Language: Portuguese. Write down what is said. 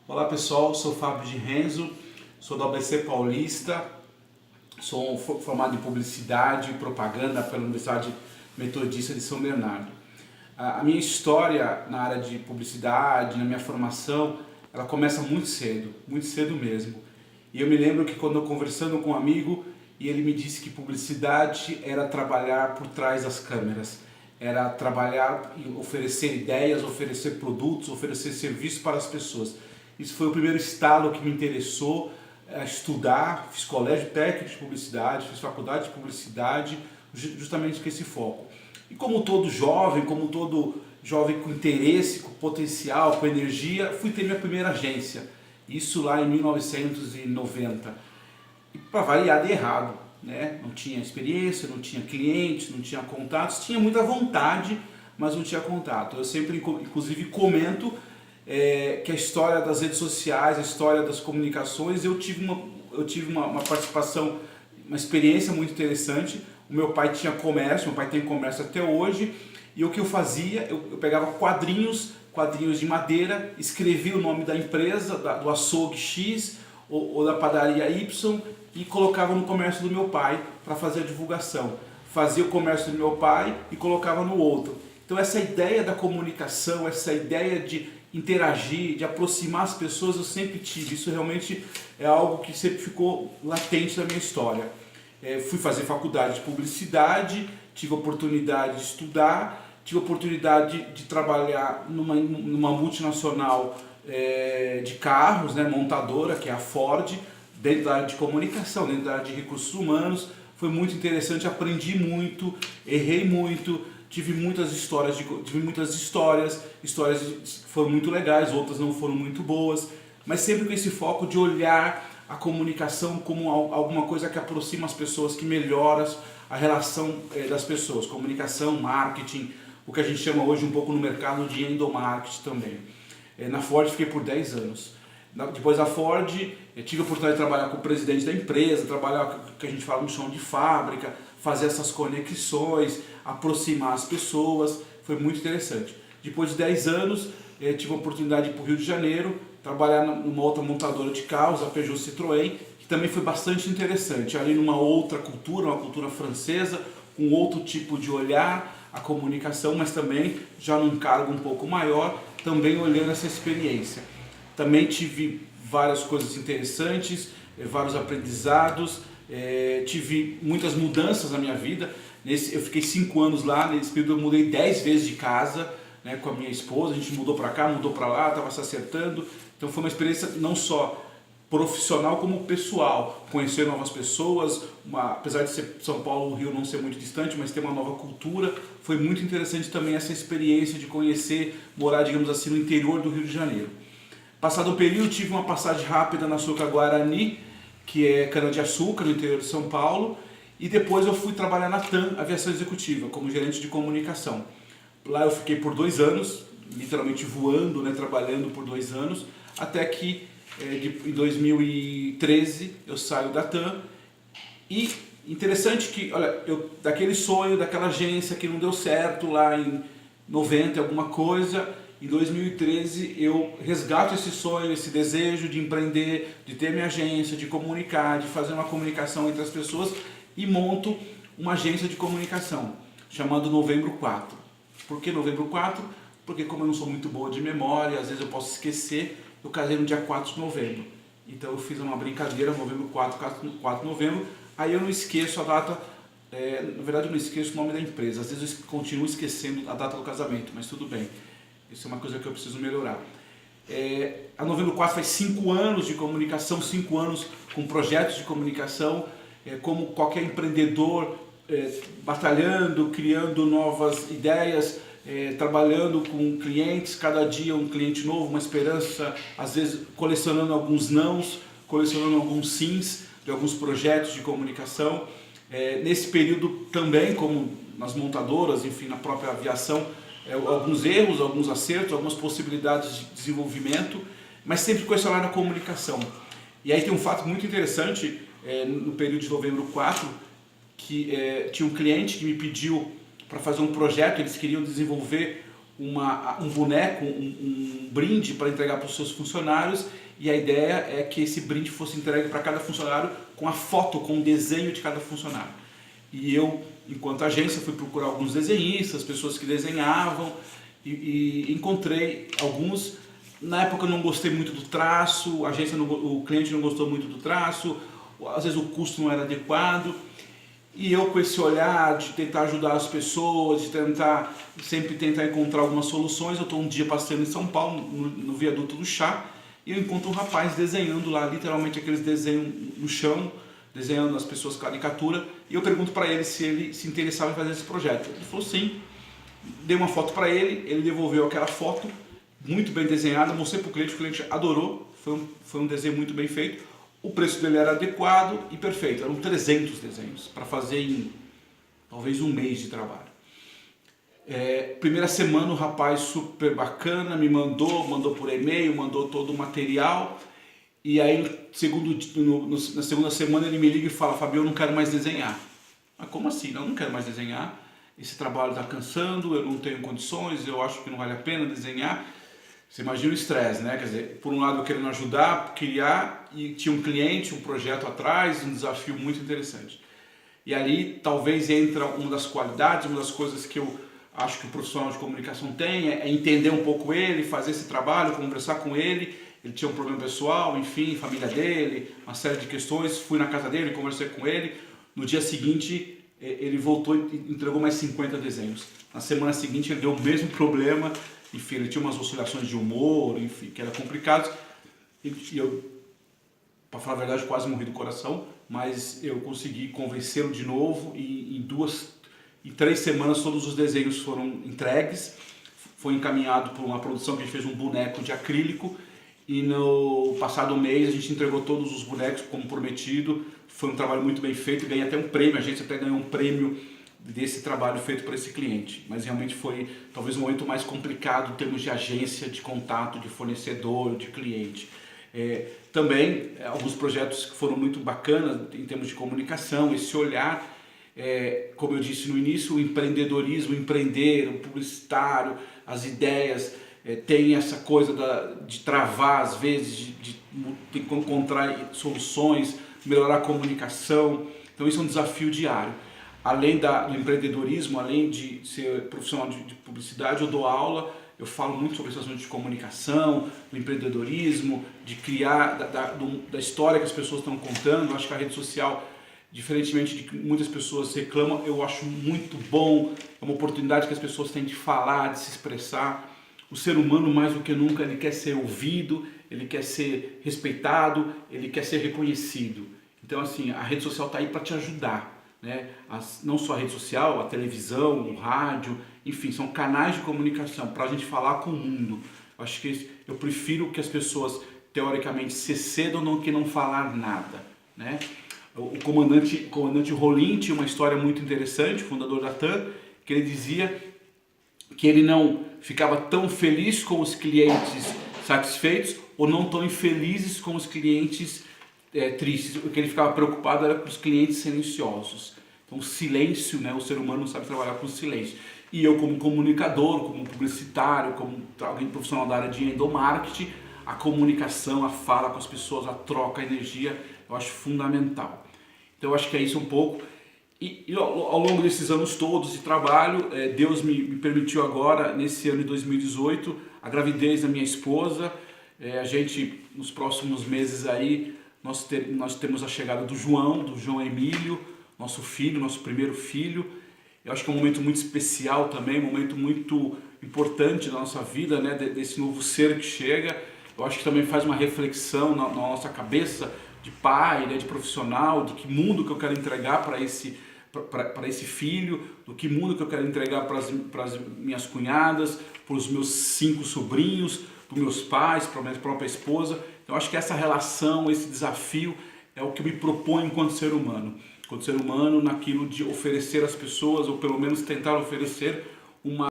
Olá pessoal, sou Fábio de Renzo, sou da ABC Paulista, sou formado em Publicidade e Propaganda pela Universidade Metodista de São Bernardo. A minha história na área de publicidade, na minha formação, ela começa muito cedo mesmo. E eu me lembro que quando eu conversando com um amigo, e ele me disse que publicidade era trabalhar por trás das câmeras, era trabalhar e oferecer ideias, oferecer produtos, oferecer serviços para as pessoas. Isso foi o primeiro estalo que me interessou a estudar, fiz colégio técnico de publicidade, fiz faculdade de publicidade, justamente com esse foco. E como todo jovem com interesse, com potencial, com energia, fui ter minha primeira agência, isso lá em 1990. E para variar de errado, né? Não tinha experiência, não tinha clientes, não tinha contatos, tinha muita vontade, mas não tinha contato. Eu sempre, inclusive, comento que a história das redes sociais, a história das comunicações, eu tive uma participação, uma experiência muito interessante. O meu pai tinha comércio, meu pai tem comércio até hoje, e o que eu fazia, eu pegava quadrinhos de madeira, escrevia o nome da empresa, do açougue X ou da padaria Y, e colocava no comércio do meu pai para fazer a divulgação. Fazia o comércio do meu pai e colocava no outro. Então essa ideia da comunicação, essa ideia de interagir, de aproximar as pessoas, eu sempre tive. Isso realmente é algo que sempre ficou latente na minha história. Fui fazer faculdade de publicidade, tive a oportunidade de estudar, tive a oportunidade de trabalhar numa multinacional de carros, né, montadora, que é a Ford, dentro da área de comunicação, dentro da área de recursos humanos. Foi muito interessante, aprendi muito, errei muito, tive muitas histórias que foram muito legais, outras não foram muito boas, mas sempre com esse foco de olhar a comunicação como alguma coisa que aproxima as pessoas, que melhora a relação das pessoas. Comunicação, marketing, o que a gente chama hoje um pouco no mercado de endomarketing também. Na Ford fiquei por 10 anos. Depois da Ford, tive a oportunidade de trabalhar com o presidente da empresa, trabalhar com o que a gente fala no chão de fábrica, fazer essas conexões, aproximar as pessoas, foi muito interessante. Depois de 10 anos, tive a oportunidade de ir para o Rio de Janeiro, trabalhar numa outra montadora de carros, a Peugeot Citroën, que também foi bastante interessante, ali numa outra cultura, uma cultura francesa, com outro tipo de olhar, a comunicação, mas também já num cargo um pouco maior, também olhando essa experiência. Também tive várias coisas interessantes, vários aprendizados, tive muitas mudanças na minha vida. Eu fiquei 5 anos lá, nesse período eu mudei 10 vezes de casa, né, com a minha esposa, a gente mudou para cá, mudou para lá, estava se acertando. Então foi uma experiência não só profissional como pessoal, conhecer novas pessoas, apesar de ser São Paulo, o Rio não ser muito distante, mas ter uma nova cultura. Foi muito interessante também essa experiência de conhecer, morar, digamos assim, no interior do Rio de Janeiro. Passado um período, tive uma passagem rápida na Açúcar Guarani, que é cana-de-açúcar, no interior de São Paulo, e depois eu fui trabalhar na TAM, Aviação Executiva, como gerente de comunicação. Lá eu fiquei por 2 anos, literalmente voando, né, trabalhando por 2 anos, até que em 2013 eu saio da TAM. E interessante que, olha, daquele sonho, daquela agência que não deu certo lá em 90 alguma coisa, em 2013 eu resgato esse sonho, esse desejo de empreender, de ter minha agência, de comunicar, de fazer uma comunicação entre as pessoas, e monto uma agência de comunicação chamada Novembro 4. Por que Novembro 4? Porque como eu não sou muito boa de memória, às vezes eu posso esquecer, eu casei no dia 4 de novembro. Então eu fiz uma brincadeira, Novembro 4 de novembro, aí eu não esqueço a data, na verdade eu não esqueço o nome da empresa, às vezes eu continuo esquecendo a data do casamento, mas tudo bem. Isso é uma coisa que eu preciso melhorar. A Novembro 4 faz 5 anos de comunicação, 5 anos com projetos de comunicação, como qualquer empreendedor, batalhando, criando novas ideias, trabalhando com clientes, cada dia um cliente novo, uma esperança, às vezes colecionando alguns nãos, colecionando alguns sims de alguns projetos de comunicação. Nesse período também, como nas montadoras, enfim, na própria aviação, alguns erros, alguns acertos, algumas possibilidades de desenvolvimento, mas sempre com esse olhar na comunicação. E aí tem um fato muito interessante, no período de Novembro 4, que tinha um cliente que me pediu para fazer um projeto, eles queriam desenvolver um boneco, um brinde para entregar para os seus funcionários, e a ideia é que esse brinde fosse entregue para cada funcionário com a foto, com o desenho de cada funcionário. E eu, enquanto agência, fui procurar alguns desenhistas, pessoas que desenhavam, e encontrei alguns. Na época eu não gostei muito do traço, a agência o cliente não gostou muito do traço, às vezes o custo não era adequado. E eu, com esse olhar de tentar ajudar as pessoas, de sempre tentar encontrar algumas soluções, eu estou um dia passeando em São Paulo, no viaduto do Chá, e eu encontro um rapaz desenhando lá, literalmente aqueles desenhos no chão, desenhando as pessoas caricatura, e eu pergunto para ele se ele se interessava em fazer esse projeto. Ele falou sim, dei uma foto para ele devolveu aquela foto, muito bem desenhada, mostrei para o cliente adorou, foi um desenho muito bem feito, o preço dele era adequado e perfeito, eram 300 desenhos para fazer em talvez um mês de trabalho. Primeira semana o rapaz super bacana me mandou por e-mail, mandou todo o material, e aí na segunda semana ele me liga e fala: Fabio, eu não quero mais desenhar. Mas como assim? Eu não quero mais desenhar, esse trabalho está cansando, eu não tenho condições, eu acho que não vale a pena desenhar. Você imagina o estresse, né? Quer dizer, por um lado eu querendo ajudar, criar, e tinha um cliente, um projeto atrás, um desafio muito interessante. E ali talvez entra uma das qualidades, uma das coisas que eu acho que o profissional de comunicação tem, é entender um pouco ele, fazer esse trabalho, conversar com ele. Ele tinha um problema pessoal, enfim, família dele, uma série de questões. Fui na casa dele, conversei com ele. No dia seguinte, ele voltou e entregou mais 50 desenhos. Na semana seguinte, ele deu o mesmo problema. Enfim, ele tinha umas oscilações de humor, enfim, que era complicado. E eu, para falar a verdade, quase morri do coração, mas eu consegui convencê-lo de novo e em 3 semanas todos os desenhos foram entregues. Foi encaminhado por uma produção que a gente fez um boneco de acrílico e no passado mês a gente entregou todos os bonecos como prometido. Foi um trabalho muito bem feito, ganhei até um prêmio, a gente até ganhou um prêmio desse trabalho feito por esse cliente, mas realmente foi talvez o momento mais complicado em termos de agência, de contato, de fornecedor, de cliente. Também alguns projetos que foram muito bacanas em termos de comunicação, esse olhar, como eu disse no início, o empreendedorismo, empreender, o publicitário, as ideias, tem essa coisa de travar às vezes, de encontrar soluções, melhorar a comunicação, então isso é um desafio diário. Além do empreendedorismo, além de ser profissional de publicidade, eu dou aula, eu falo muito sobre esse assunto de comunicação, do empreendedorismo, de criar, da história que as pessoas estão contando. Eu acho que a rede social, diferentemente de que muitas pessoas reclamam, eu acho muito bom, é uma oportunidade que as pessoas têm de falar, de se expressar. O ser humano, mais do que nunca, ele quer ser ouvido, ele quer ser respeitado, ele quer ser reconhecido. Então, assim, a rede social está aí para te ajudar. Né? Não só a rede social, a televisão, o rádio, enfim, são canais de comunicação para a gente falar com o mundo. Acho que eu prefiro que as pessoas teoricamente se cedam do que não falar nada. Né? O comandante Rolim tinha uma história muito interessante, fundador da TAM, que ele dizia que ele não ficava tão feliz com os clientes satisfeitos ou não tão infelizes com os clientes tristes. O que ele ficava preocupado era com os clientes silenciosos. Então o silêncio, né, o ser humano não sabe trabalhar com silêncio. E eu, como comunicador, como publicitário, como alguém profissional da área de endomarketing, a comunicação, a fala com as pessoas, a troca, a energia, eu acho fundamental. Então eu acho que é isso um pouco. E ao longo desses anos todos de trabalho, Deus me permitiu agora, nesse ano de 2018, a gravidez da minha esposa. A gente, nos próximos meses aí, nós temos a chegada do João Emílio, nosso filho, nosso primeiro filho. Eu acho que é um momento muito especial também, um momento muito importante da nossa vida, né, desse novo ser que chega. Eu acho que também faz uma reflexão na nossa cabeça de pai, né, de profissional, de que mundo que eu quero entregar para esse filho, do que mundo que eu quero entregar para as minhas cunhadas, para os meus 5 sobrinhos, para os meus pais, para a minha própria esposa. Então, acho que essa relação, esse desafio é o que eu me proponho enquanto ser humano. Enquanto ser humano, naquilo de oferecer às pessoas, ou pelo menos tentar oferecer uma